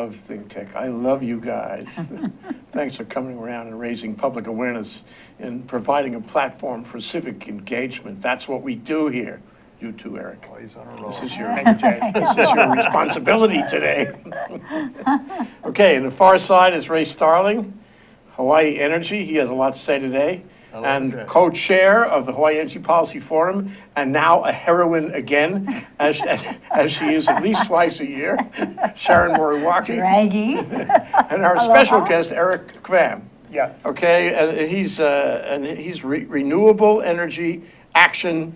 love ThinkTech. I love you guys. Thanks for coming around and raising public awareness and providing a platform for civic engagement. That's what we do here. You too, Eric. Oh, he's on a roll. This is your, this is your responsibility today. Okay, and the far side is Ray Starling, Hawaii Energy. He has a lot to say today. And co-chair of the Hawaii Energy Policy Forum, and now a heroine again, as she is at least twice a year, Sharon Moriwaki. Dragging. And our special guest, Erik Kvam. Yes. Okay, and he's Renewable Energy Action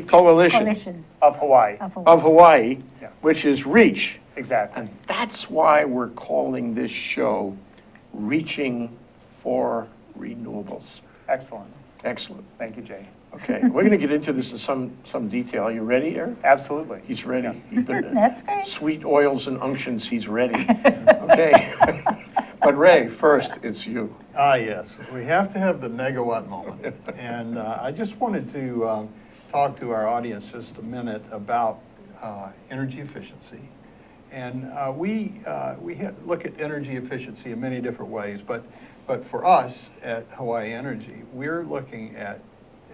Coalition Of Hawaii. of Hawaii, Yes. which is REACH. Exactly. And that's why we're calling this show Reaching for Renewables. Excellent. Excellent. Thank you, Jay. Okay, we're going to get into this in some detail. Are you ready, Eric? Absolutely. He's ready. Yes. He's been, That's great. Sweet oils and unctions, he's ready. Okay. But Ray, first, it's you. Yes, we have to have the megawatt moment. And I just wanted to talk to our audience just a minute about energy efficiency. And we look at energy efficiency in many different ways, but for us at Hawaii Energy, we're looking at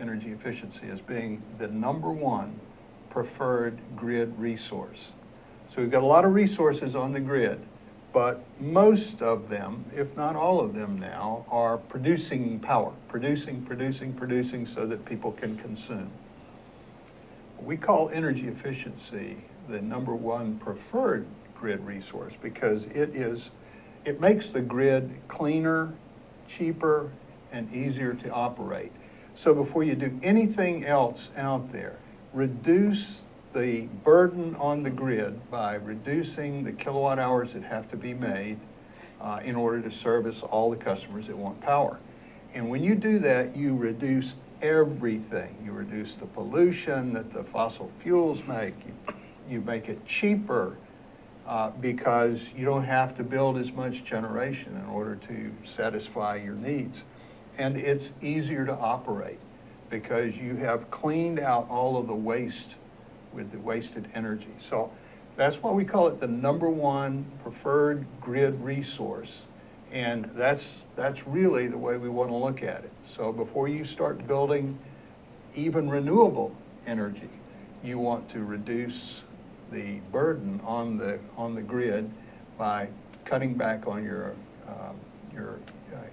energy efficiency as being the #1 preferred grid resource. So we've got a lot of resources on the grid, but most of them, if not all of them now, are producing power, producing so that people can consume. We call energy efficiency the #1 preferred grid resource because it makes the grid cleaner, cheaper, and easier to operate. So before you do anything else out there, reduce the burden on the grid by reducing the kilowatt hours that have to be made in order to service all the customers that want power. And when you do that, you reduce everything. You reduce the pollution that the fossil fuels make. You make it cheaper because you don't have to build as much generation in order to satisfy your needs. And it's easier to operate because you have cleaned out all of the waste with the wasted energy. So that's why we call it the #1 preferred grid resource. And that's really the way we want to look at it. So before you start building even renewable energy, you want to reduce the burden on the grid by cutting back on your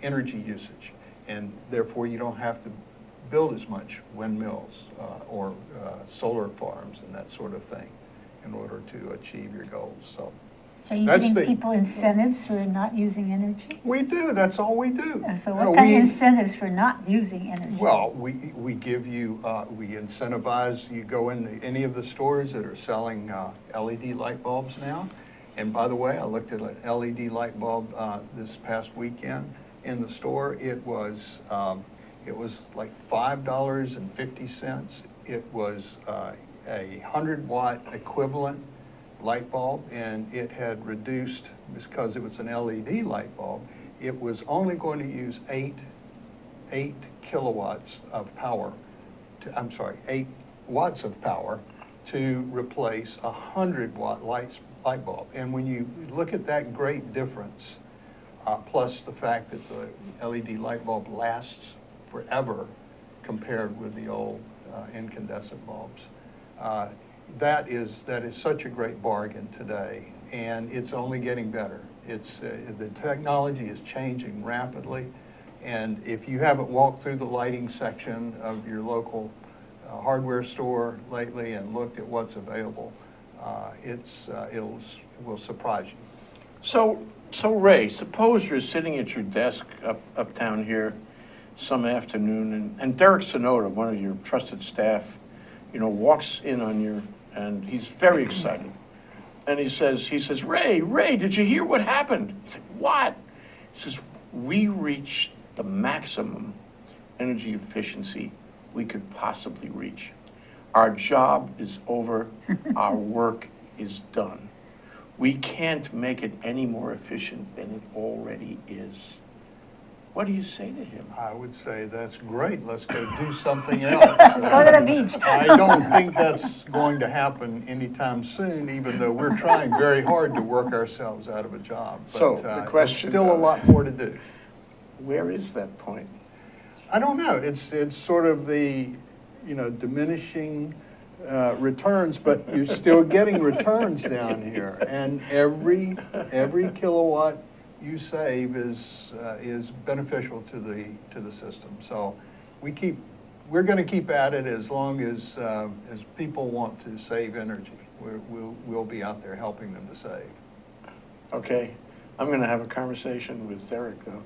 energy usage, and therefore you don't have to build as much windmills or solar farms and that sort of thing in order to achieve your goals. So you're giving people incentives for not using energy? We do. That's all we do. So what kind of incentives for not using energy? Well, we give you, we incentivize, you go into any of the stores that are selling LED light bulbs now. And by the way, I looked at an LED light bulb this past weekend in the store. It was like $5.50. It was a 100-watt equivalent light bulb, and it had reduced, because it was an LED light bulb, it was only going to use 8 kilowatts of power, 8 watts of power to replace a 100-watt light bulb. And when you look at that great difference, plus the fact that the LED light bulb lasts forever compared with the old incandescent bulbs, that is such a great bargain today, and it's only getting better. The technology is changing rapidly, and if you haven't walked through the lighting section of your local hardware store lately and looked at what's available, it will surprise you. So Ray, suppose you're sitting at your desk uptown here some afternoon, and Derek Sonoda, one of your trusted staff, walks in on you, and he's very excited. And he says, Ray, did you hear what happened? He's like, what? He says, we reached the maximum energy efficiency we could possibly reach. Our job is over. Our work is done. We can't make it any more efficient than it already is. what do you say to him? I would say, that's great, let's go do something else. Let's go to the beach. I don't think that's going to happen anytime soon, even though we're trying very hard to work ourselves out of a job. So, But, the there's question, still a lot more to do. Where is that point? I don't know, it's sort of the, diminishing returns, but you're still getting returns down here. And every kilowatt you save is beneficial to the system. So we're going to keep at it as long as people want to save energy. We'll be out there helping them to save. Okay, I'm going to have a conversation with Derek, though.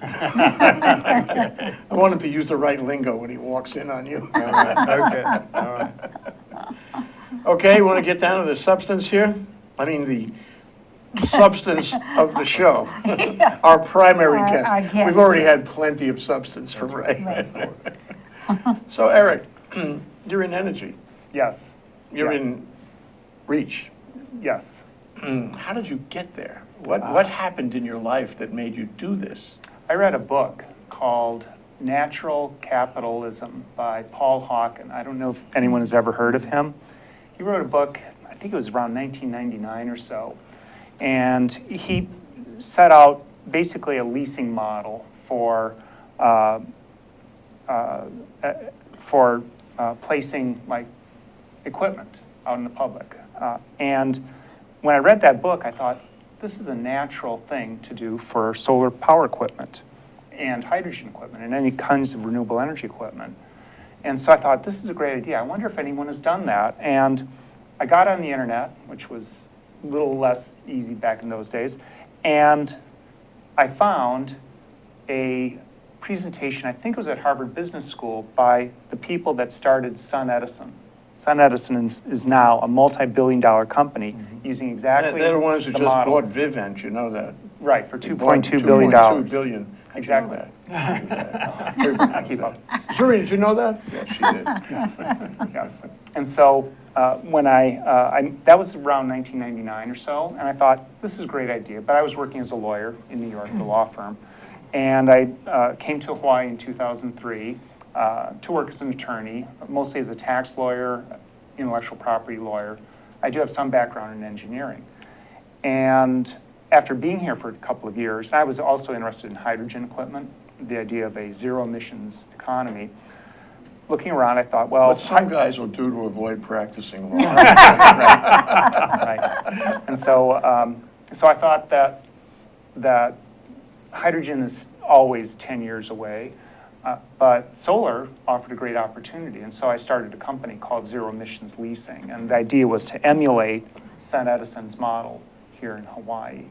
I want him to use the right lingo when he walks in on you. All right, okay, all right. Okay, you want to get down to the substance here? I mean, the substance of the show. Our primary Our guest. guest. We've already had plenty of substance from Ray. Right. So Eric, you're in energy. Yes. You're Yes. in Reach. Yes. How did you get there? What happened in your life that made you do this? I read a book called Natural Capitalism by Paul Hawken. I don't know if anyone has ever heard of him. He wrote a book, I think it was around 1999 or so, and he set out basically a leasing model for placing like equipment out in the public. And when I read that book, I thought, this is a natural thing to do for solar power equipment and hydrogen equipment and any kinds of renewable energy equipment. And so I thought, this is a great idea. I wonder if anyone has done that. And I got on the internet, which was a little less easy back in those days, and I found a presentation, I think it was at Harvard Business School, by the people that started SunEdison. SunEdison is now a multi-billion-dollar company using exactly They're the ones who the just model. bought Vivint, you know that. Right, for They bought $2.2 billion. $2.2 billion. How'd you know Exactly. that? I keep up. Zuri, did you know that? Yes, she did. Yes. And so when that was around 1999 or so, and I thought, this is a great idea. But I was working as a lawyer in New York, the law firm. And I came to Hawaii in 2003 to work as an attorney, mostly as a tax lawyer, intellectual property lawyer. I do have some background in engineering. And after being here for a couple of years, I was also interested in hydrogen equipment, the idea of a zero emissions economy. Looking around, I thought, well, What some guys will do to avoid practicing law. right. And so I thought that hydrogen is always 10 years away, but solar offered a great opportunity. And so I started a company called Zero Emissions Leasing. And the idea was to emulate SunEdison's model here in Hawaii.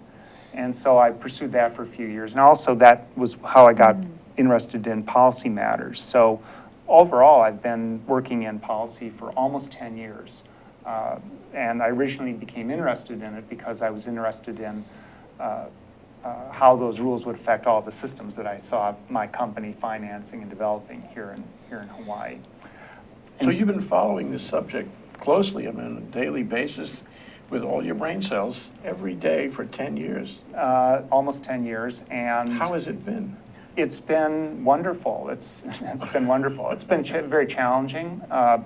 And so I pursued that for a few years. And also that was how I got interested in policy matters. So overall, I've been working in policy for almost 10 years. And I originally became interested in it because I was interested in how those rules would affect all the systems that I saw my company financing and developing here in Hawaii. So you've been following this subject closely, I mean, on a daily basis with all your brain cells every day for 10 years. Almost 10 years. And How has it been? it's been wonderful. It's been wonderful. It's been very challenging. I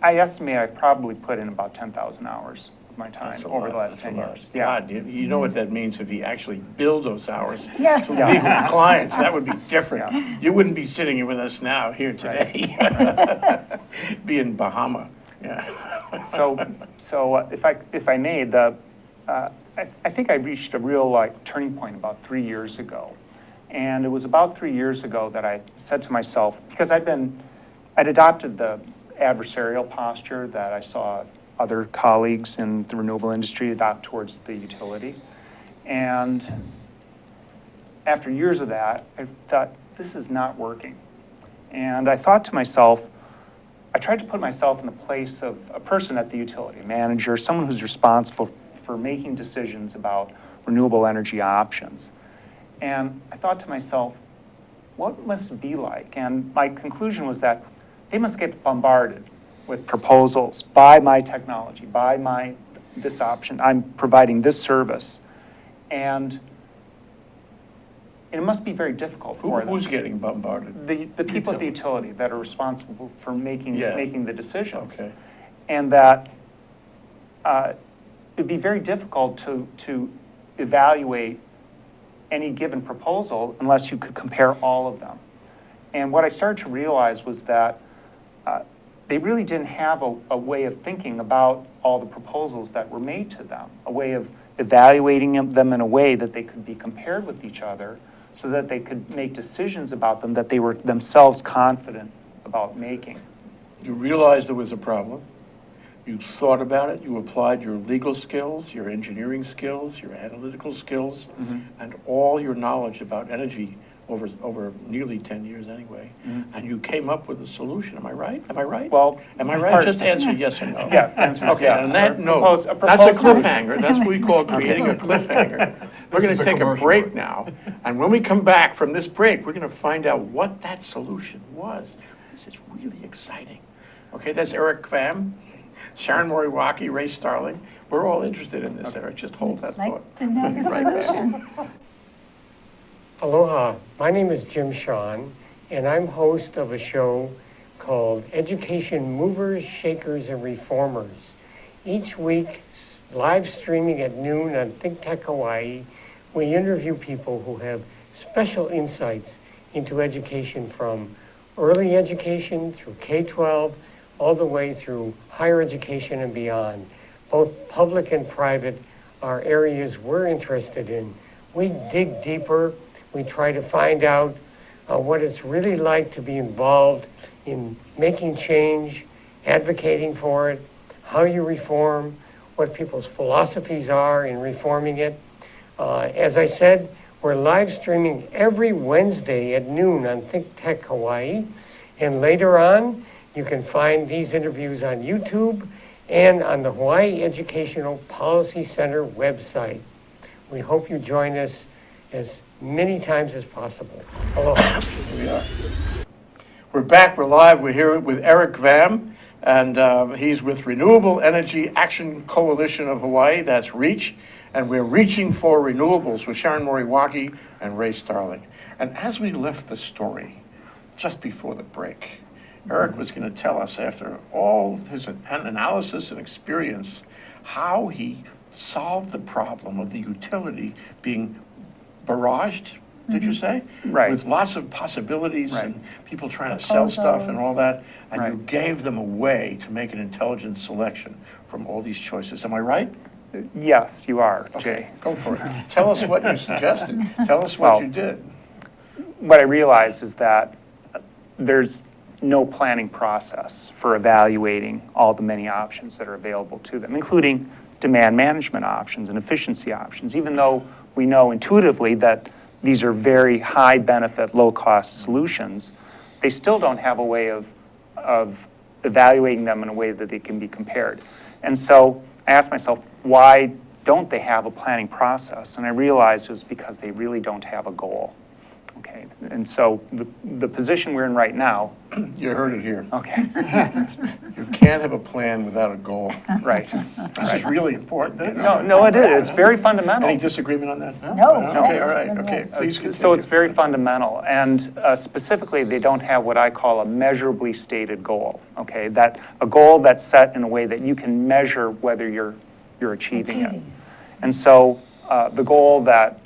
estimate I've probably put in about 10,000 hours of my time That's a over lot, the last that's 10 a lot. years. Yeah. God, you know what that means if you actually build those hours Yeah. to legal clients. That would be different. Yeah. You wouldn't be sitting here with us now, here today. Be in Bahama. Yeah. So if I may, I think I reached a real turning point about 3 years ago. And it was about 3 years ago that I said to myself, because I'd adopted the adversarial posture that I saw other colleagues in the renewable industry adopt towards the utility. And after years of that, I thought, this is not working. And I thought to myself, I tried to put myself in the place of a person at the utility, a manager, someone who's responsible for making decisions about renewable energy options. And I thought to myself, what must it be like? And my conclusion was that they must get bombarded with proposals, buy my technology, buy this option, I'm providing this service. And and it must be very difficult for them. Who's getting bombarded? The people at the utility that are responsible for making the decisions. Okay. And that it'd be very difficult to evaluate any given proposal unless you could compare all of them. And what I started to realize was that they really didn't have a way of thinking about all the proposals that were made to them, a way of evaluating them in a way that they could be compared with each other so that they could make decisions about them that they were themselves confident about making. You realized there was a problem. You thought about it. You applied your legal skills, your engineering skills, your analytical skills, and all your knowledge about energy over nearly 10 years anyway. And you came up with a solution. Am I right? Am I right? Well, am I right? Just answer yes or no. Yes, the answer is Okay, yes. on that A note, propose- a that's a proposal. cliffhanger. That's what we call creating a cliffhanger. We're going is to a take a commercial break break. now, and when we come back from this break, we're going to find out what that solution was. This is really exciting. Okay, that's Erik Kvam, Sharon Moriwaki, Ray Starling. We're all interested in this, Eric. Just hold that thought. Like to know the Right back. solution. Aloha, my name is Jim Shawn, and I'm host of a show called Education Movers, Shakers, and Reformers. Each week, live streaming at noon on ThinkTech Hawaii, we interview people who have special insights into education from early education through K-12, all the way through higher education and beyond. Both public and private are areas we're interested in. We dig deeper. We try to find out what it's really like to be involved in making change, advocating for it, how you reform, what people's philosophies are in reforming it. As I said, we're live streaming every Wednesday at noon on ThinkTech Hawaii. And later on, you can find these interviews on YouTube and on the Hawaii Educational Policy Center website. We hope you join us as many times as possible. Aloha. Here we are. We're back, we're live, we're here with Erik Kvam, and he's with Renewable Energy Action Coalition of Hawaii, that's REACH, and we're reaching for renewables with Sharon Moriwaki and Ray Starling. And as we left the story, just before the break, Erik was going to tell us, after all his analysis and experience, how he solved the problem of the utility being barraged, did you say? Right. With lots of possibilities Right. and people trying to sell stuff and all that, and you Right. gave them a way to make an intelligent selection from all these choices. Am I right? Yes, you are, Jay. Okay, go for it. Tell us what you suggested. Tell us what Well, you did. What I realized is that there's no planning process for evaluating all the many options that are available to them, including demand management options and efficiency options, even though we know intuitively that these are very high benefit, low cost solutions. They still don't have a way of evaluating them in a way that they can be compared. And so I asked myself, why don't they have a planning process? And I realized it was because they really don't have a goal. Okay, and so the position we're in right now, You heard it here. okay, You can't have a plan without a goal. right. This is really important. You know? No, it is. It's very fundamental. Any disagreement on that? No, Okay, that's all right, phenomenal. okay, please continue. So it's very fundamental, and specifically, they don't have what I call a measurably stated goal, okay? That a goal that's set in a way that you can measure whether you're achieving it. And so the goal that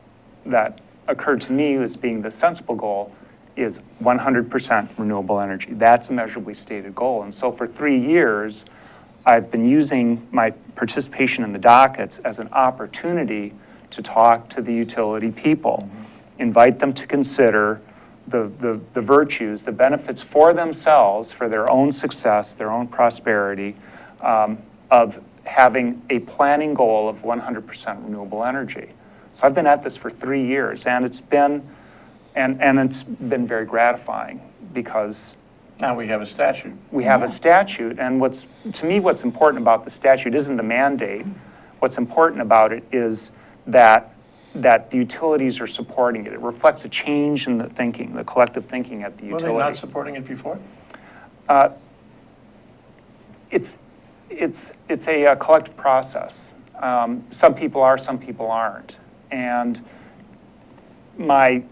occurred to me as being the sensible goal is 100% renewable energy. That's a measurably stated goal. And so for 3 years, I've been using my participation in the dockets as an opportunity to talk to the utility people, invite them to consider the virtues, the benefits for themselves, for their own success, their own prosperity, of having a planning goal of 100% renewable energy. So I've been at this for 3 years, and it's been very gratifying because Now we have a statute. we have a statute, and to me, what's important about the statute isn't the mandate. What's important about it is that the utilities are supporting it. It reflects a change in the thinking, the collective thinking at the Were utility. they not supporting it before? It's a collective process. Some people are, some people aren't. And my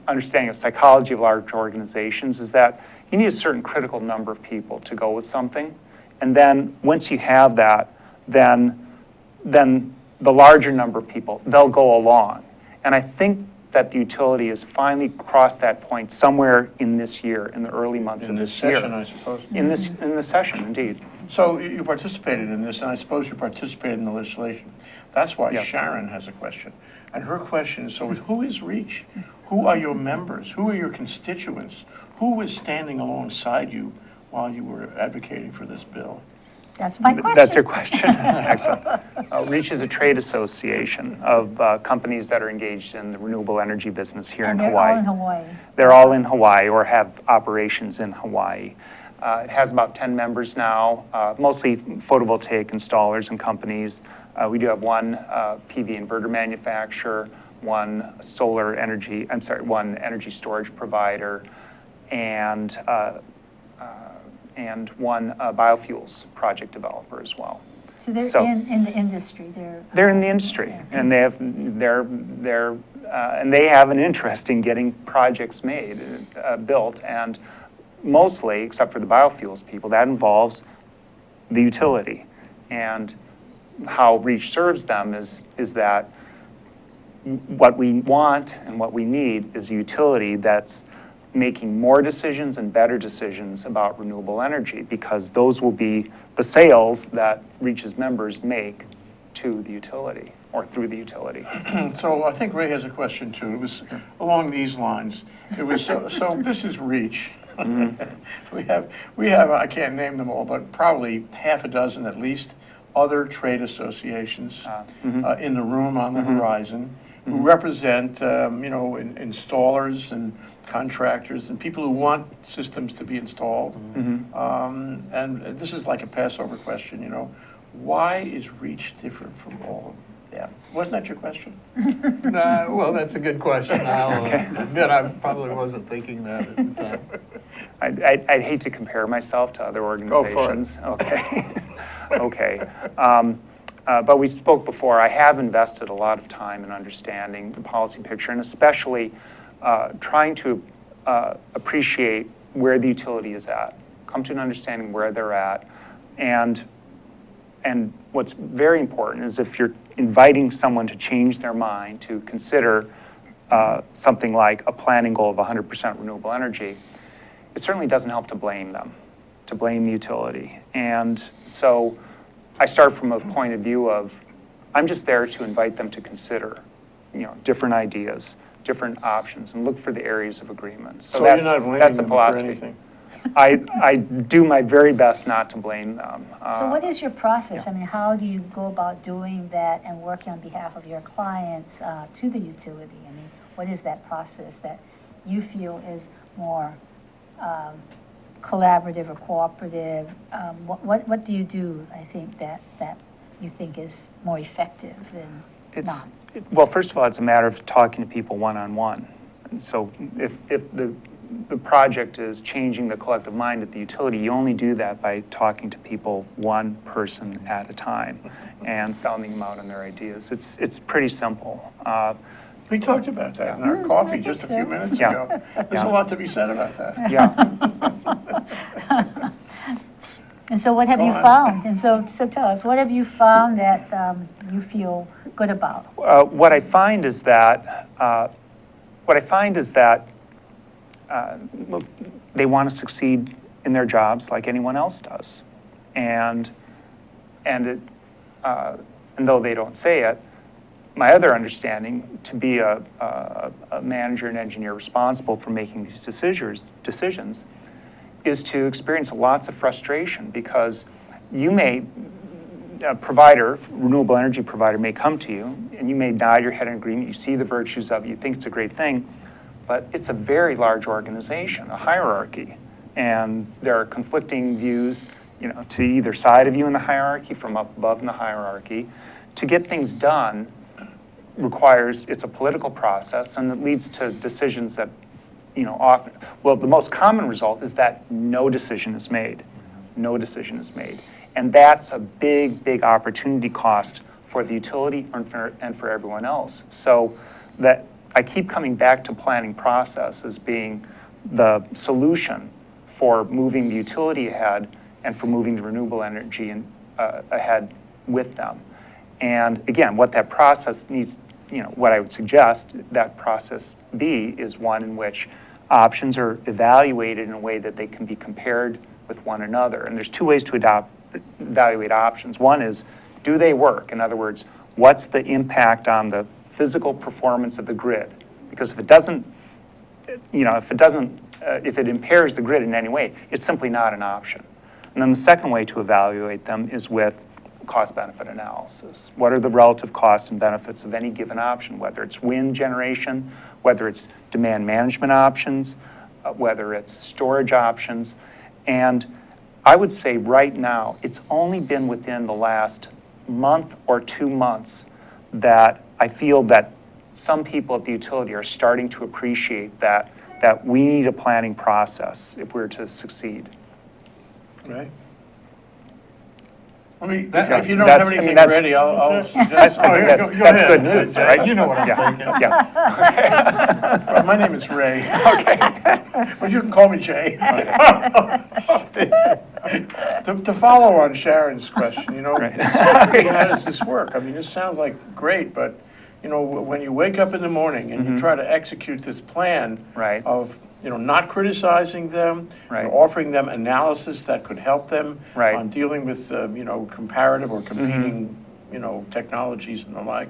understanding of psychology of large organizations is that you need a certain critical number of people to go with something. And then once you have that, then the larger number of people, they'll go along. And I think that the utility has finally crossed that point somewhere in this year, in the early months of this year. session, I suppose. In the session, indeed. So you participated in this, and I suppose you participated in the legislation. That's why Yes. Sharon has a question. And her question is, so who is REACH? Who are your members? Who are your constituents? Who was standing alongside you while you were advocating for this bill? That's my question. That's your question. Excellent. REACH is a trade association of companies that are engaged in the renewable energy business here in And they're Hawaii. all in Hawaii. They're all in Hawaii or have operations in Hawaii. It has about 10 members now, mostly photovoltaic installers and companies. We do have one PV inverter manufacturer, one one energy storage provider, and one biofuels project developer as well. So they're So- in the industry. They're in the industry, and they have an interest in getting projects made, built, and mostly, except for the biofuels people, that involves the utility. And how REACH serves them is that what we want and what we need is a utility that's making more decisions and better decisions about renewable energy, because those will be the sales that REACH's members make to the utility or through the utility. So I think Ray has a question too. It was along these lines. It was, so this is REACH. We have, I can't name them all, but probably half a dozen at least other trade associations in the room on the horizon who represent, installers and contractors and people who want systems to be installed. And this is like a Passover question, why is REACH different from all of them? Wasn't that your question? Well, that's a good question. I'll admit I probably wasn't thinking that at the time. I'd hate to compare myself to other organizations. Go for it. Okay. But we spoke before. I have invested a lot of time in understanding the policy picture, and especially trying to appreciate where the utility is at, come to an understanding where they're at, and what's very important is if you're inviting someone to change their mind to consider something like a planning goal of 100% renewable energy, it certainly doesn't help to blame them, to blame the utility. And so I start from a point of view of, I'm just there to invite them to consider, different ideas, different options, and look for the areas of agreement. So you're not blaming that's the them for philosophy. anything? I do my very best not to blame them. So what is your process? I mean, how do you go about doing that and working on behalf of your clients to the utility? I mean, what is that process that you feel is more collaborative or cooperative? What do you do, I think, that you think is more effective than not? Well, first of all, it's a matter of talking to people one-on-one. So if the project is changing the collective mind at the utility, you only do that by talking to people one person at a time and sounding them out on their ideas. It's pretty simple. We talked about that in our coffee I just a think few so. minutes Yeah. ago. There's Yeah. a lot to be said about that. Yeah. And so what have you Go on. found? And so tell us, what have you found that you feel good about? What I find is that look, they want to succeed in their jobs like anyone else does, and though they don't say it, my other understanding, to be a manager and engineer responsible for making these decisions is to experience lots of frustration, because a renewable energy provider may come to you and you may nod your head in agreement, you see the virtues of it, you think it's a great thing, but it's a very large organization, a hierarchy, and there are conflicting views, to either side of you in the hierarchy, from up above in the hierarchy. To get things done it's a political process, and it leads to decisions that, often, the most common result is that no decision is made. No decision is made. And that's a big, big opportunity cost for the utility and for everyone else. So that I keep coming back to planning process as being the solution for moving the utility ahead and for moving the renewable energy ahead with them. And again, what that process needs, what I would suggest that process be is one in which options are evaluated in a way that they can be compared with one another. And there's two ways to evaluate options. One is, do they work? In other words, what's the impact on the physical performance of the grid? Because if it doesn't, if it impairs the grid in any way, it's simply not an option. And then the second way to evaluate them is with cost-benefit analysis. What are the relative costs and benefits of any given option, whether it's wind generation, whether it's demand management options, whether it's storage options. And I would say right now, it's only been within the last month or 2 months that I feel that some people at the utility are starting to appreciate that we need a planning process if we're to succeed. Right? I mean, That- if you don't that's- have I mean, anything that's- ready, I'll suggest. I think go that's ahead. good news, right? You know what I'm Yeah, thinking. yeah. Well, my name is Ray. Okay. But you can call me Jay. To follow on Sharon's question, Right. exactly how does this work? I mean, this sounds like great, but, when you wake up in the morning and you try to execute this plan Right. of, not criticizing them, Right. offering them analysis that could help them Right. on dealing with, comparative or competing, technologies and the like.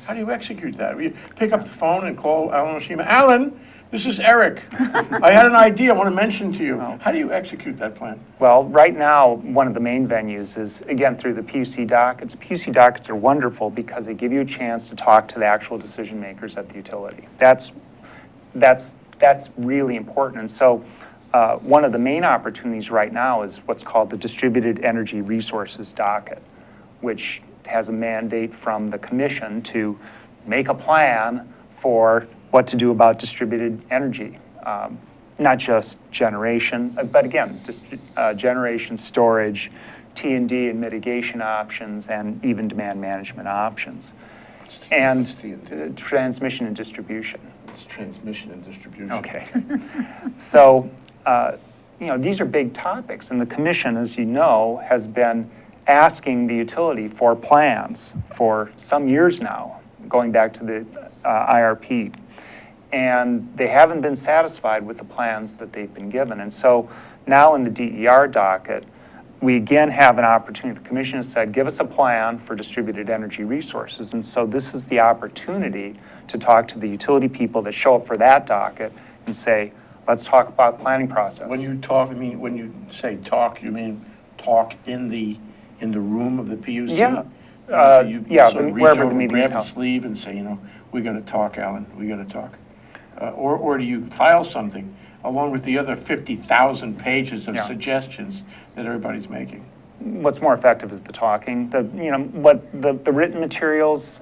How do you execute that? You pick up the phone and call Alan Oshima. Alan, this is Erik. I had an idea I want to mention to you. Oh. How do you execute that plan? Well, right now, one of the main venues is, again, through the PUC dockets. PUC dockets are wonderful because they give you a chance to talk to the actual decision makers at the utility. That's really important. And so one of the main opportunities right now is what's called the Distributed Energy Resources docket, which has a mandate from the commission to make a plan for what to do about distributed energy. Not just generation, but again, generation, storage, T&D and mitigation options, and even demand management options. And transmission and distribution. It's transmission and distribution. Okay. So, these are big topics, and the commission, as you know, has been asking the utility for plans for some years now, going back to the IRP. And they haven't been satisfied with the plans that they've been given. And so now in the DER docket, we again have an opportunity. The commission has said, give us a plan for distributed energy resources. And so this is the opportunity to talk to the utility people that show up for that docket and say, let's talk about planning process. When you talk, when you say talk, you mean talk in the room of the PUC? Yeah. So you Yeah, sort of reach wherever the over, meeting is grab the held. sleeve and say, we got to talk, Alan, we got to talk. Or do you file something along with the other 50,000 pages of Yeah. suggestions that everybody's making? What's more effective is the talking. The written materials,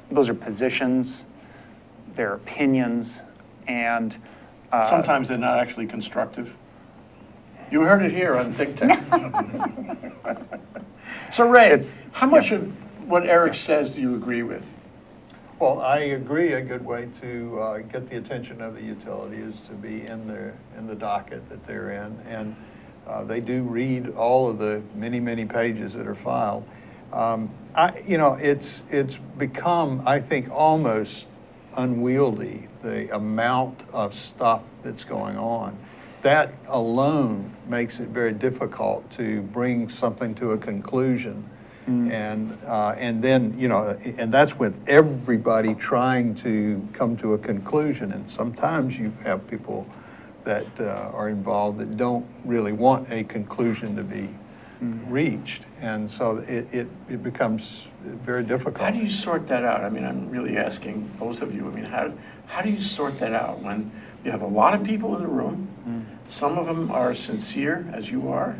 those are positions, they're opinions, and Sometimes they're not actually constructive. You heard it here on ThinkTech. So Ray, how much of what Erik says do you agree with? Well, I agree a good way to get the attention of the utility is to be in the docket that they're in. And they do read all of the many, many pages that are filed. It's become, I think, almost unwieldy, the amount of stuff that's going on. That alone makes it very difficult to bring something to a conclusion. And then, and that's with everybody trying to come to a conclusion. And sometimes you have people that are involved that don't really want a conclusion to be reached. And so it becomes very difficult. How do you sort that out? I mean, I'm really asking both of you. I mean, how do you sort that out when you have a lot of people in the room? Some of them are sincere, as you are,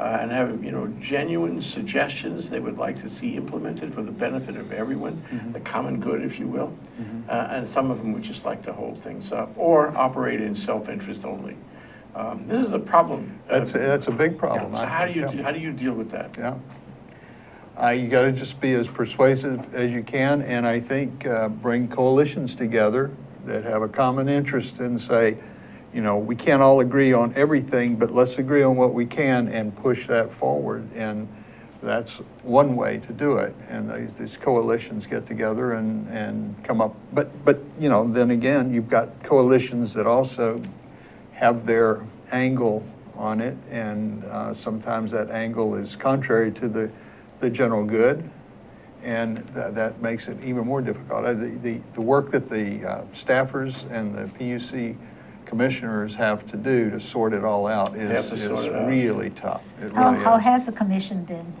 and have genuine suggestions they would like to see implemented for the benefit of everyone, the common good, if you will. And some of them would just like to hold things up or operate in self-interest only. This is a problem. That's a big problem. So I how do think, you deal with that? Yeah. You got to just be as persuasive as you can, and I think bring coalitions together that have a common interest and say, you know, we can't all agree on everything, but let's agree on what we can and push that forward. And that's one way to do it. And these coalitions get together and come up. But you know, then again, you've got coalitions that also have their angle on it, and sometimes that angle is contrary to the general good, and that makes it even more difficult. The work that the staffers and the PUC commissioners have to do to sort it all out is really tough. It really How is. has the commission been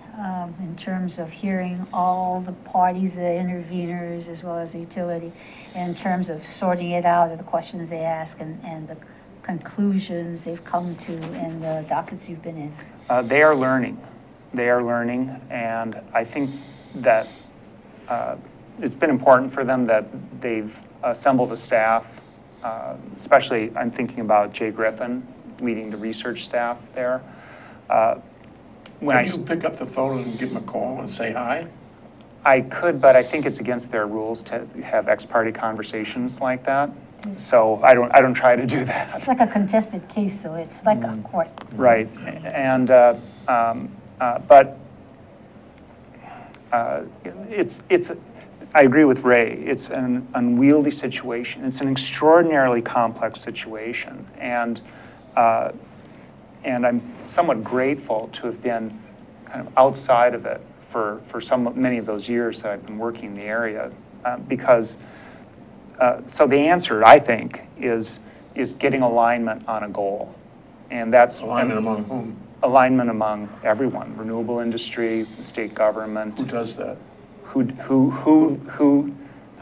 in terms of hearing all the parties, the interveners, as well as the utility, in terms of sorting it out, or the questions they ask, and the conclusions they've come to, and the dockets you've been in? They are learning. They are learning, and I think that it's been important for them that they've assembled a staff, especially I'm thinking about Jay Griffin leading the research staff there. Can you pick up the phone and give them a call and say hi? I could, but I think it's against their rules to have ex-parte conversations like that. So I don't try to do It's that. like a contested case, so it's like a court. Right, and but it's. I agree with Ray. It's an unwieldy situation. It's an extraordinarily complex situation, and I'm somewhat grateful to have been kind of outside of it for many of those years that I've been working in the area, because. So the answer, I think, is getting alignment on a goal, and that's Alignment among whom? Alignment among everyone: renewable industry, state government. Who does that? Who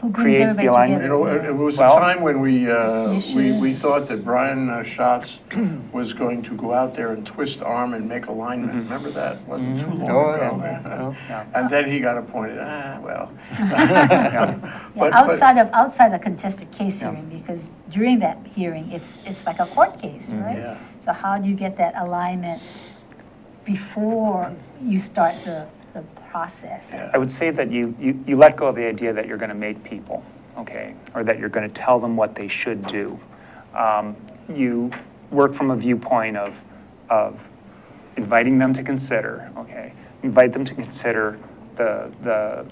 Who brings creates the everybody alignment? You together? know, it was a Well- time when we should. thought that Brian Schatz was going to go out there and twist arm and make alignment. Remember that? Wasn't too long Oh, ago. yeah. Yeah. And then he got appointed. Well. Yeah. But- Outside the contested case Yeah. hearing, because during that hearing, it's like a court case, right? Yeah. So how do you get that alignment before you start the process? Yeah. I would say that you let go of the idea that you're going to make people, okay, or that you're going to tell them what they should do. You work from a viewpoint of inviting them to consider, okay, invite them to consider the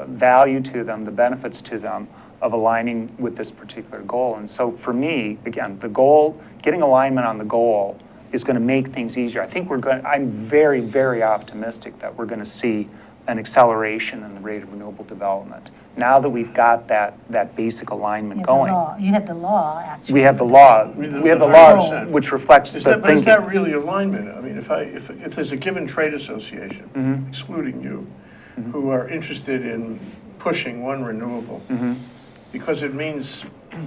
value to them, the benefits to them of aligning with this particular goal. And so for me, again, the goal, getting alignment on the goal is going to make things easier. I think I'm very, very optimistic that we're going to see an acceleration in the rate of renewable development. Now that we've got that basic alignment going. You have the law, actually. We have the law. We have the law 100%. which reflects the But is thinking. that really alignment? I mean, if there's a given trade association, Mhm. excluding you, who are interested in pushing one renewable, because it means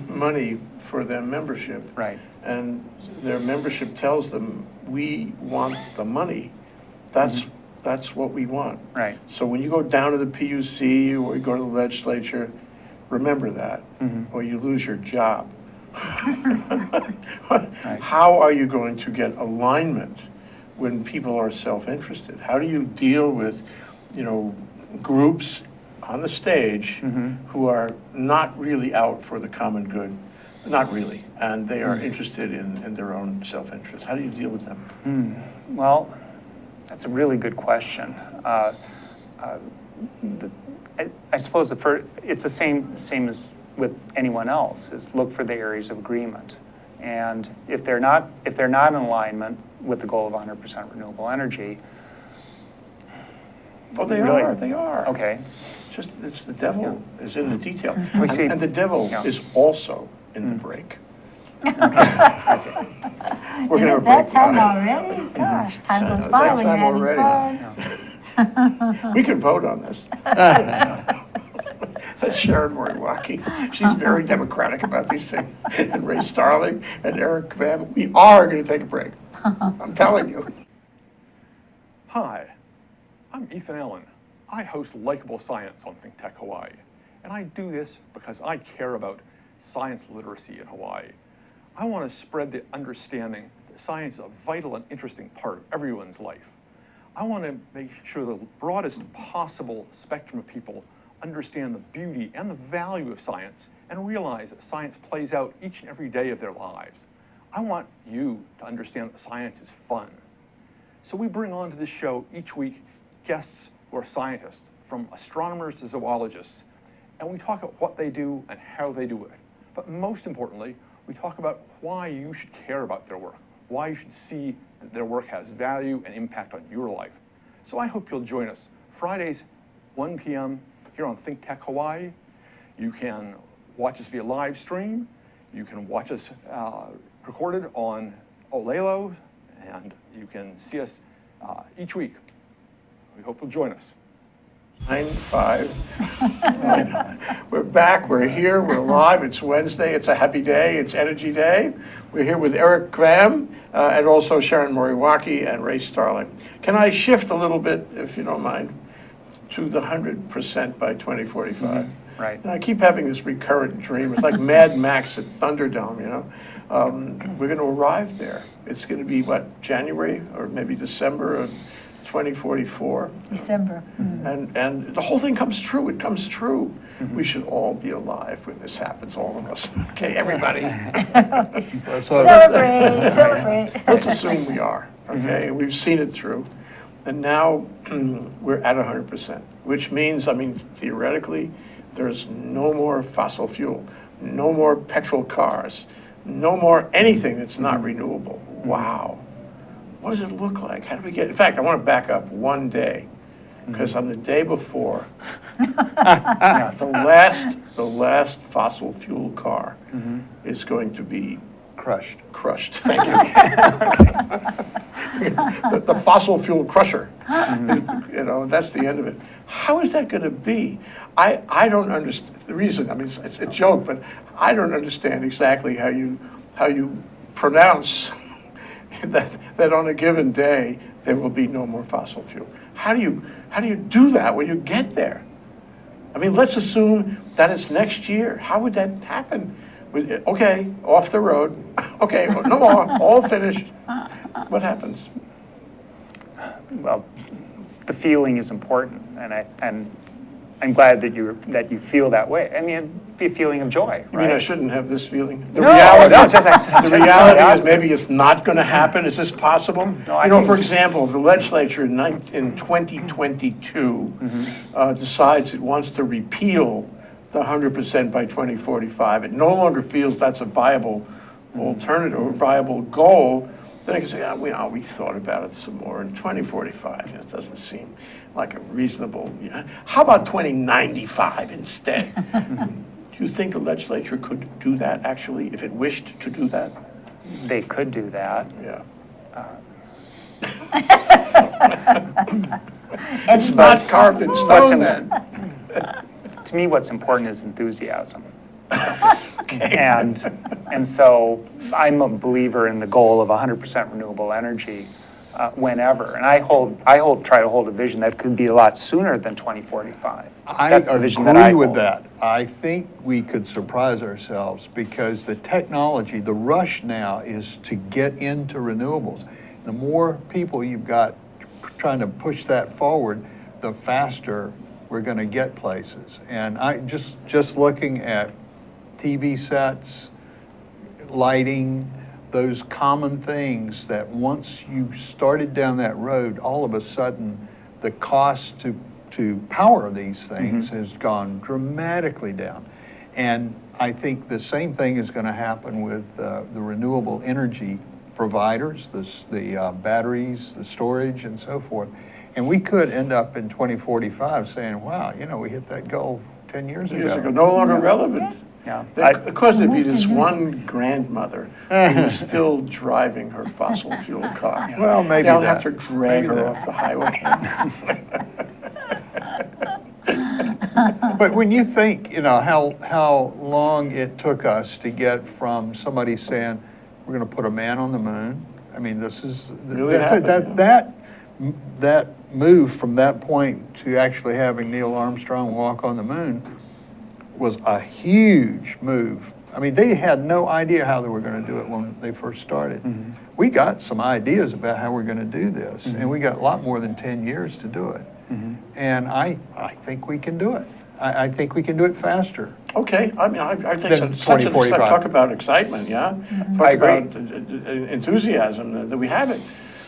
money for their membership. Right. And their membership tells them, we want the money. That's what we want. Right. So when you go down to the PUC or you go to the legislature, remember that, or you lose your job. How are you going to get alignment when people are self-interested? How do you deal with, groups on the stage who are not really out for the common good? Not really, and they are interested in their own self-interest. How do you deal with them? Well, that's a really good question. I suppose it's the same as with anyone else, is look for the areas of agreement. And if they're not in alignment with the goal of 100% renewable energy. Oh, they really, are, they are. Okay. It's the devil is in the detail. We see- And the devil Yeah. is also in the break. We're Is gonna have it a that break. time already? Gosh, time goes by That when you're time having already. fun. We can vote on this. That's Sharon Moriwaki. She's very democratic about these things. And Ray Starling and Erik Kvam, we are going to take a break. I'm telling you. Hi, I'm Ethan Allen. I host Likeable Science on ThinkTech Hawaii, and I do this because I care about science literacy in Hawaii. I want to spread the understanding that science is a vital and interesting part of everyone's life. I want to make sure the broadest possible spectrum of people understand the beauty and the value of science and realize that science plays out each and every day of their lives. I want you to understand that science is fun. So we bring onto this show each week guests who are scientists, from astronomers to zoologists, and we talk about what they do and how they do it. But most importantly, we talk about why you should care about their work, why you should see that their work has value and impact on your life. So I hope you'll join us Fridays, 1 p.m. here on ThinkTech Hawaii. You can watch us via live stream. You can watch us recorded on Olelo, and you can see us each week. We hope you'll join us. 9-5. We're back, we're here, we're live, it's Wednesday, it's a happy day, it's Energy Day. We're here with Erik Kvam and also Sharon Moriwaki and Ray Starling. Can I shift a little bit, if you don't mind, to the 100% by 2045? Right. And I keep having this recurrent dream. It's like Mad Max at Thunderdome, you know? We're going to arrive there. It's going to be, what, January or maybe December of 2044? December. And the whole thing comes true. It comes true. We should all be alive when this happens, all of us. Okay, everybody. Celebrate, celebrate. Let's assume we are, okay? We've seen it through. And now we're at 100%, which means, I mean, theoretically, there's no more fossil fuel, no more petrol cars, no more anything that's not renewable. Wow. What does it look like? How do we get, in fact, I want to back up one day, because on the day before, the last fossil fuel car is going to be Crushed. crushed. Thank you. the fossil fuel crusher. You know, that's the end of it. How is that going to be? I don't understand the reason. I mean, it's a joke, but I don't understand exactly how you pronounce that on a given day there will be no more fossil fuel. How do you do that when you get there? I mean, let's assume that it's next year. How would that happen? Okay, off the road. Okay, no more. All finished. What happens? Well, the feeling is important, and I'm glad that you feel that way. I mean, it'd be a feeling of joy, You mean I right? shouldn't have this feeling? The No, reality, no, just- the reality is maybe it's not going to happen. Is this possible? No, I You know, think- for example, the legislature in 2022 decides it wants to repeal the 100% by 2045. It no longer feels that's a viable alternative or viable goal. Then I can say, we thought about it some more. In 2045, it doesn't seem like a reasonable. How about 2095 instead? Do you think the legislature could do that, actually, if it wished to do that? They could do that. Yeah. And It's not carved in stone, then. To me, what's important is enthusiasm. And so I'm a believer in the goal of 100% renewable energy whenever. And I try to hold a vision that could be a lot sooner than 2045. I That's the vision that I agree with hold. that. I think we could surprise ourselves because the technology, the rush now is to get into renewables. The more people you've got trying to push that forward, the faster we're going to get places. And I just looking at TV sets, lighting, those common things that once you started down that road, all of a sudden the cost to power these things has gone dramatically down. And I think the same thing is going to happen with the renewable energy providers, the batteries, the storage, and so forth. And we could end up in 2045 saying, wow, we hit that goal 10 years ago. No longer relevant. Yeah. Of course, there'd be this one grandmother who's still driving her fossil fuel car. Well, maybe They'll that. have to drag her off the highway. But when you think, how long it took us to get from somebody saying, we're going to put a man on the moon. I mean, this is, Really happened, that move from that point to actually having Neil Armstrong walk on the moon was a huge move I mean, they had no idea how they were going to do it when they first started. We got some ideas about how we're going to do this, and we got a lot more than 10 years to do it. And I think we can do it. I think we can do it faster. Okay, I mean, I think Then such an 2045. talk about excitement, yeah? Talk I agree. about enthusiasm that we have it.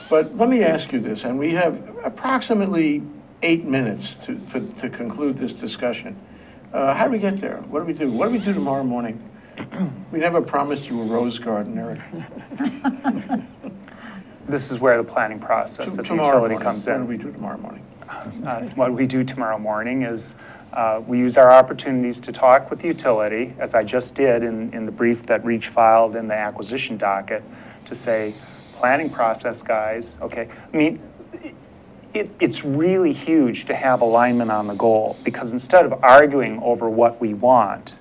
But let me ask you this, and we have approximately 8 minutes to conclude this discussion. How do we get there? What do we do? What do we do tomorrow morning? We never promised you a rose garden, Eric. This is where the planning process of the Tomorrow utility morning, comes what do in. we do tomorrow morning? What we do tomorrow morning is we use our opportunities to talk with the utility, as I just did in the brief that Reach filed in the acquisition docket, to say, planning process, guys, okay. I mean, it's really huge to have alignment on the goal, because instead of arguing over what we want,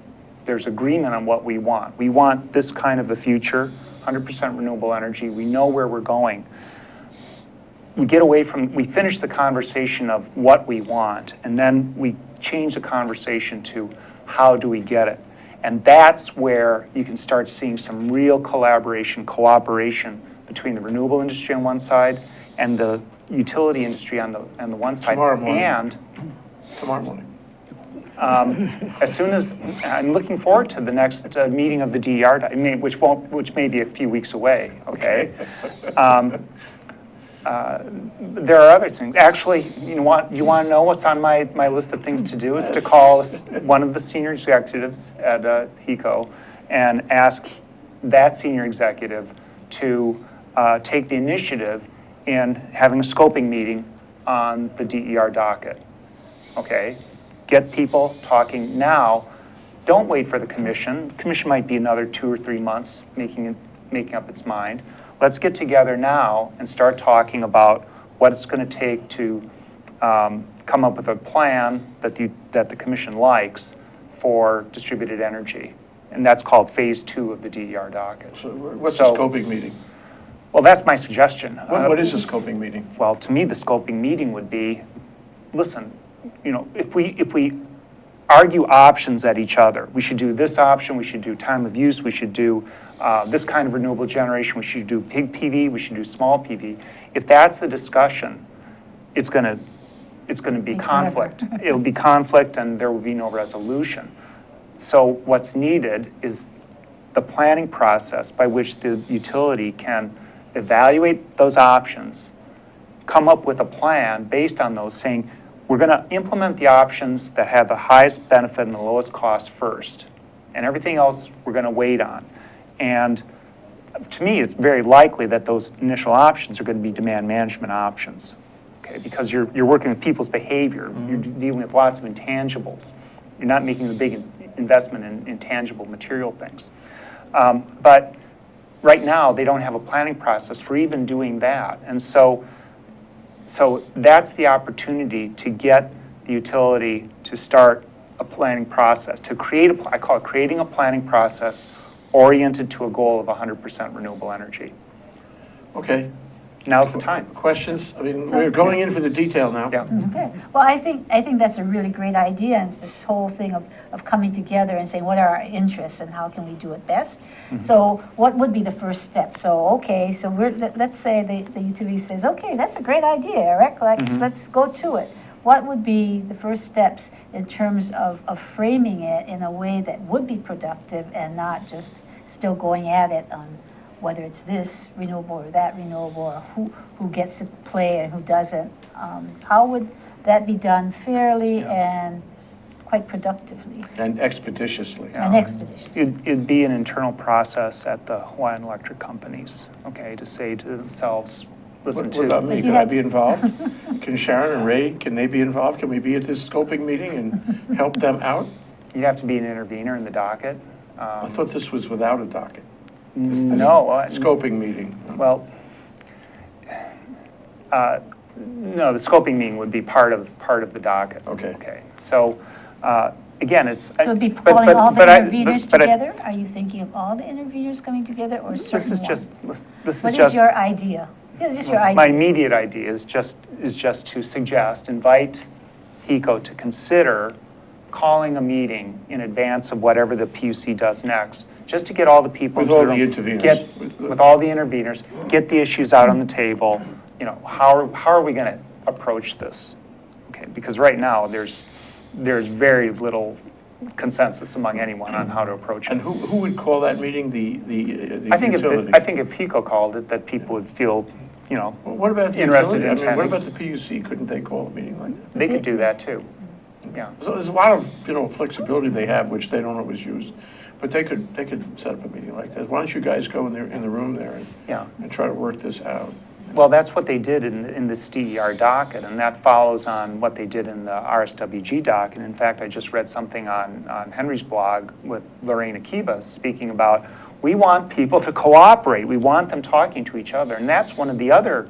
there's agreement on what we want. We want this kind of a future, 100% renewable energy. We know where we're going. We finish the conversation of what we want, and then we change the conversation to how do we get it. And that's where you can start seeing some real collaboration, cooperation between the renewable industry on one side and the utility industry on the one side. Tomorrow morning. And Tomorrow morning. as soon as, I'm looking forward to the next meeting of the DER, which may be a few weeks away, okay? There are other things. Actually, you want to know what's on my list of things to do is to call one of the senior executives at HECO and ask that senior executive to take the initiative in having a scoping meeting on the DER docket, okay? Get people talking now. Don't wait for the commission. The commission might be another 2 or 3 months making up its mind. Let's get together now and start talking about what it's going to take to come up with a plan that the commission likes for distributed energy. And that's called phase 2 of the DER docket. So what's the scoping meeting? Well, that's my suggestion. What is a scoping meeting? Well, to me, the scoping meeting would be, listen, if we argue options at each other, we should do this option, we should do time of use, we should do this kind of renewable generation, we should do big PV, we should do small PV. If that's the discussion, it's going to be conflict. It'll be conflict, and there will be no resolution. So what's needed is the planning process by which the utility can evaluate those options, come up with a plan based on those, saying, we're going to implement the options that have the highest benefit and the lowest cost first, and everything else we're going to wait on. And to me, it's very likely that those initial options are going to be demand management options, okay? Because you're working with people's behavior. You're dealing with lots of intangibles. You're not making the big investment in intangible material things. But right now, they don't have a planning process for even doing that. And so that's the opportunity to get the utility to start a planning process, to create I call it creating a planning process oriented to a goal of 100% renewable energy. Okay. Now's the time. Questions? I mean, we're going in for the detail now. Yeah. Okay, well, I think that's a really great idea, and it's this whole thing of coming together and saying, what are our interests and how can we do it best? So what would be the first step? So, okay, so let's say the utility says, okay, that's a great idea, Eric, let's go to it. What would be the first steps in terms of framing it in a way that would be productive and not just still going at it on whether it's this renewable or that renewable, or who gets to play and who doesn't? How would that be done fairly and quite productively And expeditiously. and expeditiously? It'd be an internal process at the Hawaiian Electric companies, okay, to say to themselves, listen What about me? But you Can I have- be involved? Can Sharon and Ray, can they be involved? Can we be at this scoping meeting and help them out? you'd have to be an intervener in the docket. I thought this was without a docket. No. Scoping meeting. Well, no, the scoping meeting would be part of the docket. Okay. Okay, so, again, it's. So it'd be but- pulling but- all the but I- interveners but I- together? Are you thinking of all the interveners coming together or certain This is ones? just, this is What is just, your idea? This is just your my idea. immediate idea is just to suggest, invite HECO to consider calling a meeting in advance of whatever the PUC does next just to get all the people. With into all the the room, interveners. with all the interveners, get the issues out on the table. You know, how are we going to approach this? Okay, because right now there's very little consensus among anyone on how to approach it. And who would call that meeting, the I think utility? if HECO called it, that people would feel, you know, Well, what about the interested utility? in I mean, what attending. about the PUC? Couldn't they call a meeting like that? They could do that too. Yeah. So there's a lot of, flexibility they have, which they don't always use. But they could set up a meeting like that. Why don't you guys go in the room there Yeah. and try to work this out? Well, that's what they did in this DER docket, and that follows on what they did in the RSWG docket. In fact, I just read something on Henry's blog with Lorraine Akiba speaking about, we want people to cooperate. We want them talking to each other. And that's one of the other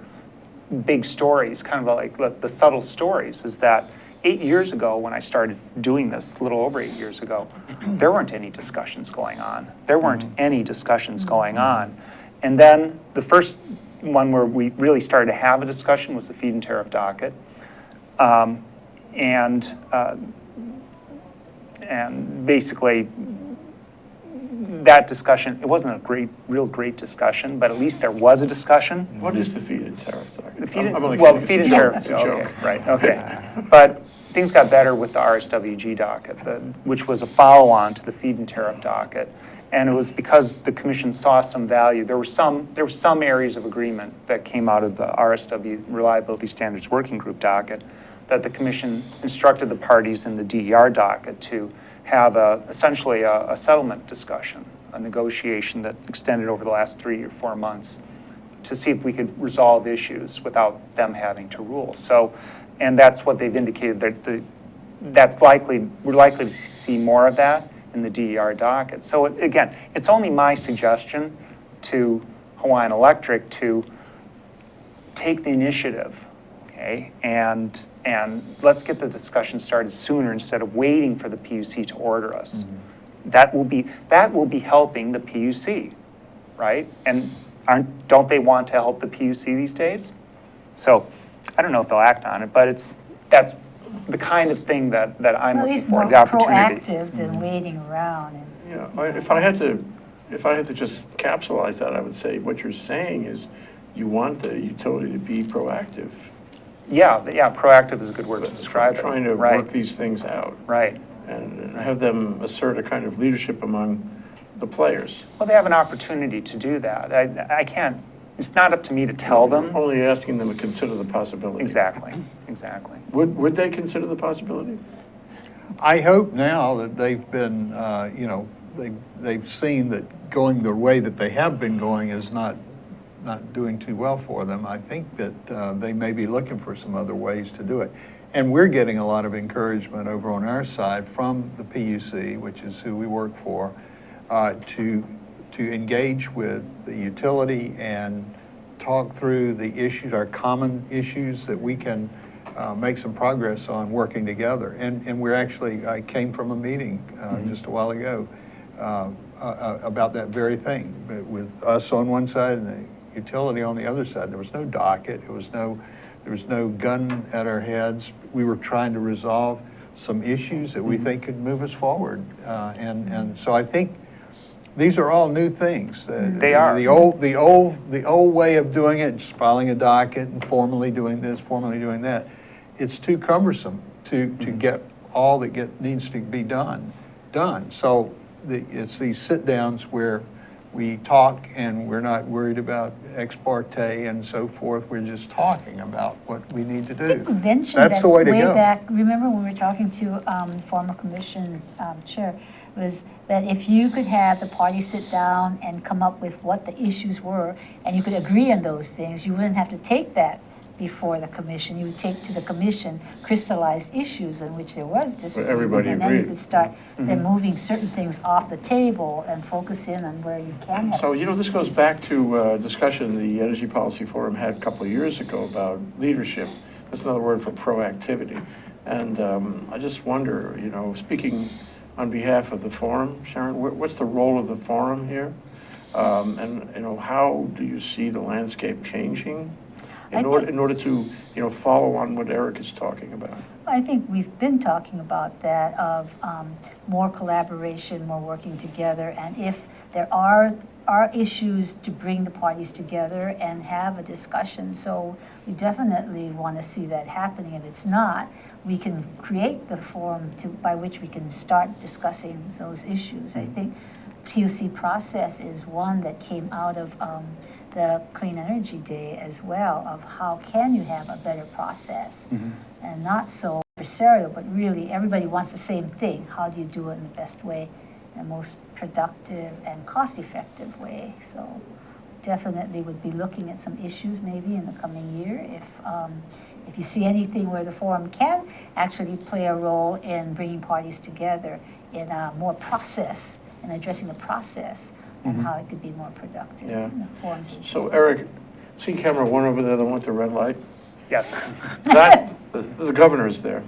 big stories, kind of like the subtle stories, is that 8 years ago when I started doing this, a little over 8 years ago, there weren't any discussions going on. There weren't any discussions going on. And then the first one where we really started to have a discussion was the feed-in tariff docket. And basically, that discussion, it wasn't a real great discussion, but at least there was a discussion. What is the feed-in tariff? The feed-in, I'm only well, the kidding. feed-in tariff, It's a joke. okay, right, okay. But things got better with the RSWG docket, which was a follow-on to the feed-in tariff docket. And it was because the commission saw some value. There were some areas of agreement that came out of the RSW Reliability Standards Working Group docket that the commission instructed the parties in the DER docket to have essentially a settlement discussion, a negotiation that extended over the last 3 or 4 months to see if we could resolve issues without them having to rule. So, and that's what they've indicated, that we're likely to see more of that in the DER docket. So again, it's only my suggestion to Hawaiian Electric to take the initiative, okay, and let's get the discussion started sooner instead of waiting for the PUC to order us. Mm-hmm. That will be helping the PUC, right? And don't they want to help the PUC these days? So I don't know if they'll act on it, but that's the kind of thing that I'm At looking least for, more the opportunity. proactive than waiting around. Yeah, if I had to just capsulize that, I would say what you're saying is you want the utility to be proactive. Yeah, proactive is a good word to describe it. Trying to Right. work these things out. Right. And have them assert a kind of leadership among the players. Well, they have an opportunity to do that. I can't, it's not up to me to tell them. Only asking them to consider the possibility. Exactly. Would they consider the possibility? I hope now that they've been, they've seen that going the way that they have been going is not doing too well for them. I think that they may be looking for some other ways to do it. And we're getting a lot of encouragement over on our side from the PUC, which is who we work for, to engage with the utility and talk through the issues, our common issues that we can make some progress on working together. And we're actually, I came from a meeting just a while ago about that very thing, with us on one side and the utility on the other side. There was no docket, there was no gun at our heads. We were trying to resolve some issues that we think could move us forward. And so I think these are all new things. They are. The old way of doing it, just filing a docket and formally doing this, formally doing that, it's too cumbersome to get all that needs to be done. So it's these sit-downs where we talk and we're not worried about ex parte and so forth. We're just talking about what we need to do. I think we mentioned That's that the way to way go. back. Remember when we were talking to former commission chair, was that if you could have the party sit down and come up with what the issues were, and you could agree on those things, you wouldn't have to take that before the commission. You would take to the commission crystallized issues in which there was disagreement. everybody and then you agreed. could start then moving certain things off the table and focus in on where you can have. So, this goes back to a discussion the Energy Policy Forum had a couple of years ago about leadership. That's another word for proactivity. And I just wonder, speaking on behalf of the forum, Sharon, what's the role of the forum here? And how do you see the landscape changing in order to, follow on what Erik is talking about? I think we've been talking about that, of more collaboration, more working together, and if there are issues to bring the parties together and have a discussion. So we definitely want to see that happening. If it's not, we can create the forum by which we can start discussing those issues. I think PUC process is one that came out of the Clean Energy Day as well, of how can you have a better process and not so adversarial, but really everybody wants the same thing. How do you do it in the best way, the most productive and cost-effective way? So definitely would be looking at some issues maybe in the coming year. If you see anything where the forum can actually play a role in bringing parties together in a more process and addressing the process and how it could be more productive. Yeah. The forum's So interesting. Eric, see camera one over there, the one with the red light? Yes. That, the governor is there,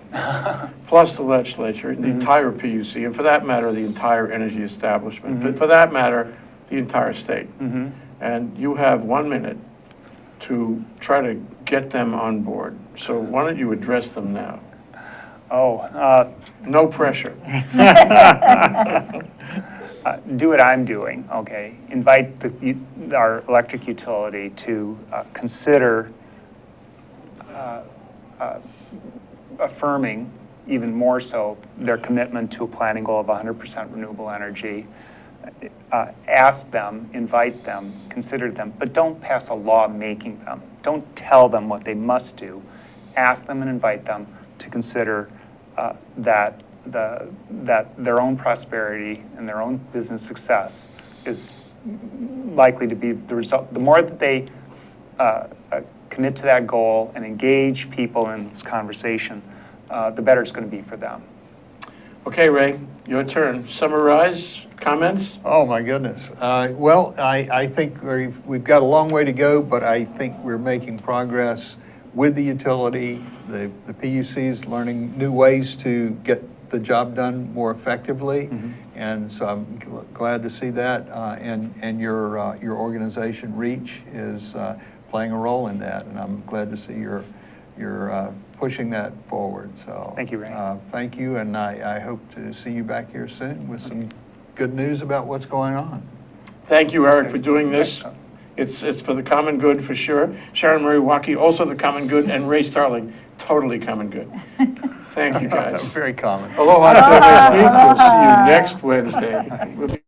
plus the legislature, the entire PUC, and for that matter, the entire energy establishment, but for that matter, the entire state. And you have 1 minute to try to get them on board. So why don't you address them now? No pressure. Do what I'm doing, okay? Invite our electric utility to consider affirming even more so their commitment to a planning goal of 100% renewable energy. Ask them, invite them, consider them, but don't pass a law making them. Don't tell them what they must do. Ask them and invite them to consider that their own prosperity and their own business success is likely to be the result. The more that they commit to that goal and engage people in this conversation, the better it's going to be for them. Okay, Ray, your turn. Summarize, comments? Oh, my goodness. Well, I think we've got a long way to go, but I think we're making progress with the utility. The PUC's learning new ways to get the job done more effectively. And so I'm glad to see that. And your organization, REACH, is playing a role in that. And I'm glad to see you're pushing that forward. So Thank you, Ray. Thank you, and I hope to see you back here soon with some good news about what's going on. Thank you, Eric, for doing this. It's for the common good, for sure. Sharon Moriwaki, also the common good, and Ray Starling, totally common good. Thank you, guys. Very common. Aloha till next week. We'll see you next Wednesday. We'll be